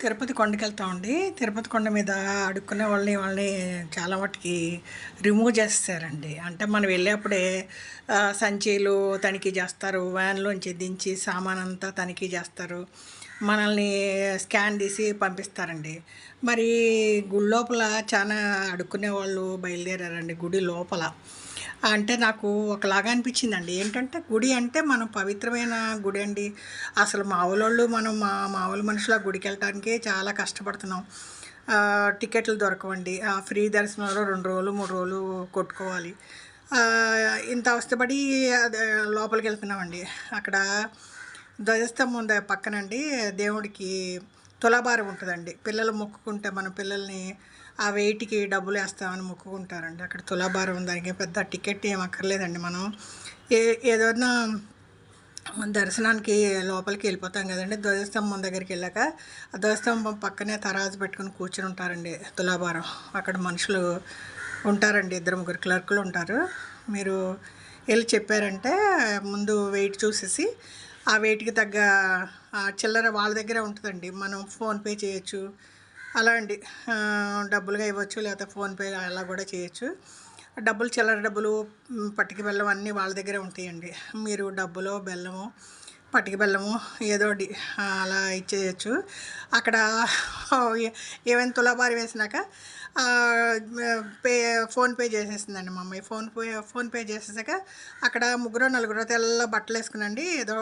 తిరుపతి కొండకెళ్తామండి. తిరుపతి కొండ మీద అడుక్కునే వాళ్ళని చాలా మట్టుకి రిమూవ్ చేసేసారండి. అంటే మనం వెళ్ళేప్పుడే సంచీలు తనిఖీ చేస్తారు. వ్యాన్‌లోంచి దించి సామానంతా తనిఖీ చేస్తారు. మనల్ని స్కాన్ తీసి పంపిస్తారండి. మరి గుడి లోపల చానా అడుక్కునే వాళ్ళు బయలుదేరారండి గుడి లోపల. అంటే నాకు ఒకలాగా అనిపించిందండి. ఏంటంటే గుడి అంటే మనం పవిత్రమైన గుడి అండి. అసలు మామూలోళ్ళు మనం మామూలు మనుషులు ఆ గుడికెళ్ళటానికే చాలా కష్టపడుతున్నాం. టికెట్లు దొరకవండి. ఫ్రీ దర్శనంలో 2 రోజులు, 3 రోజులు కొట్టుకోవాలి. ఇంత అవస్థపడి అదే లోపలికెళ్తున్నామండి. అక్కడ ధ్వజస్తంభం పక్కనండి దేవుడికి తులాభారం ఉంటదండి. పిల్లలు మొక్కుకుంటే మన పిల్లల్ని ఆ వెయిట్‌కి డబ్బులేస్తామని మొక్కుకుంటారండి. అక్కడ తులాభారం దానికి పెద్ద టికెట్ ఏమి అక్కర్లేదండి. మనం ఏ ఏదన్నా దర్శనానికి లోపలికి వెళ్ళిపోతాం కదండీ! ధ్వజస్తంభం దగ్గరికెళ్ళాక, ఆ ధ్వజస్తంభం పక్కనే తరాజు పెట్టుకొని కూర్చొని ఉంటారండి తులాభారం. అక్కడ మనుషులు ఉంటారండి. ఇద్దరు, ముగ్గురు క్లర్కులు ఉంటారు. మీరు ఎళ్లి చెప్పారంటే ముందు వెయిట్ చూసేసి, ఆ వెయిట్‌కి తగ్గ చిల్లర వాళ్ళ దగ్గరే ఉంటదండి. మనం ఫోన్‌పే చేయొచ్చు. అలా అండి. డబ్బులుగా ఇవ్వచ్చు, లేకపోతే ఫోన్‌పే అలా కూడా చేయొచ్చు. డబ్బులు చిల్లర డబ్బులు, పటిక బెల్లం అన్నీ వాళ్ళ దగ్గరే ఉంటాయండి. మీరు డబ్బులో, బెల్లమో, పటిక బెల్లమో ఏదోటి అలా ఇచ్చేయొచ్చు. అక్కడ ఏమైనా తులాభారం వేసినాక పే ఫోన్‌పే చేసేసిందండి మా అమ్మాయి. ఫోన్‌పే చేసేసాక అక్కడ ముగ్గురో, నలుగురో తెల్ల బట్టలేసుకునండి ఏదో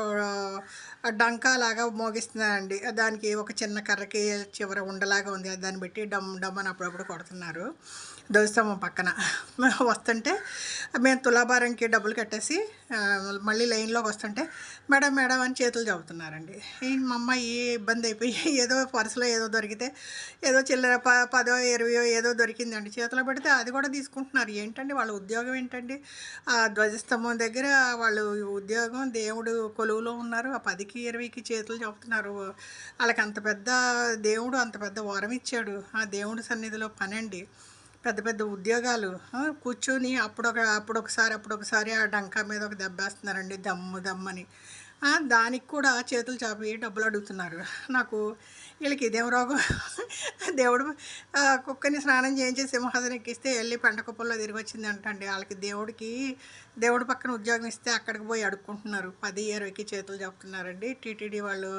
డంకాలాగా మోగిస్తున్నారండి. దానికి ఒక చిన్న కర్రకి చివర ఉండలాగా ఉంది. దాన్ని పెట్టి డమ్ డమ్ అని అప్పుడప్పుడు కొడుతున్నారు ధ్వజస్తంభం పక్కన. వస్తుంటే మేము తులాభారంకి డబ్బులు కట్టేసి మళ్ళీ లైన్‌లోకి వస్తుంటే మేడం, మేడం అని చేతులు చాపుతున్నారండి. మా అమ్మాయి ఇబ్బంది అయిపోయి ఏదో పర్సులో ఏదో దొరికితే ఏదో చిల్లర పదో, 20 ఏదో దొరికిందండి. చేతిలో పెడితే అది కూడా తీసుకుంటున్నారు. ఏంటండి వాళ్ళ ఉద్యోగం ఏంటండి? ఆ ధ్వజస్తంభం దగ్గర వాళ్ళు ఉద్యోగం దేవుడు కొలువులో ఉన్నారు. ఆ 10కి, 20కి చేతులు చాపుతున్నారు. ఆళ్ళకి అంత పెద్ద దేవుడు అంత పెద్ద వరం ఇచ్చాడు. ఆ దేవుడి సన్నిధిలో పనండి. పెద్ద పెద్ద ఉద్యోగాలు. కూర్చొని అప్పుడొకసారి ఆ డంకా మీద ఒక దెబ్బేస్తున్నారండి దమ్ము దమ్మని. దానికి కూడా చేతులు చాపి డబ్బులు అడుగుతున్నారు. నాకు వీళ్ళకి ఇదేం రోగం దేవుడు కుక్కని స్నానం చేయించి సింహాసనం ఎక్కిస్తే ఎళ్ళి పెంటకుప్పల్లో తిరిగొచ్చిందంటండి. ఆళ్ళకి దేవుడి పక్కన ఉద్యోగం ఇస్తే అక్కడికి పోయి అడుక్కుంటున్నారు. 10, 20కి చేతులు చాపుతున్నారండి. టీటీడీ వాళ్ళు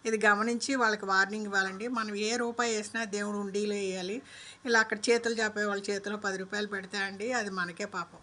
ఇది గమనించి వాళ్ళకి వార్నింగ్ ఇవ్వాలండి. మనం ఏ రూపాయి ఏసినా దేవుడు హుండీలో ఎయ్యాలి. ఇలా అక్కడ చేతులు చాపే వాళ్ళ చేతిలో రూ. 10 పెడితే అండి అది మనకే పాపం.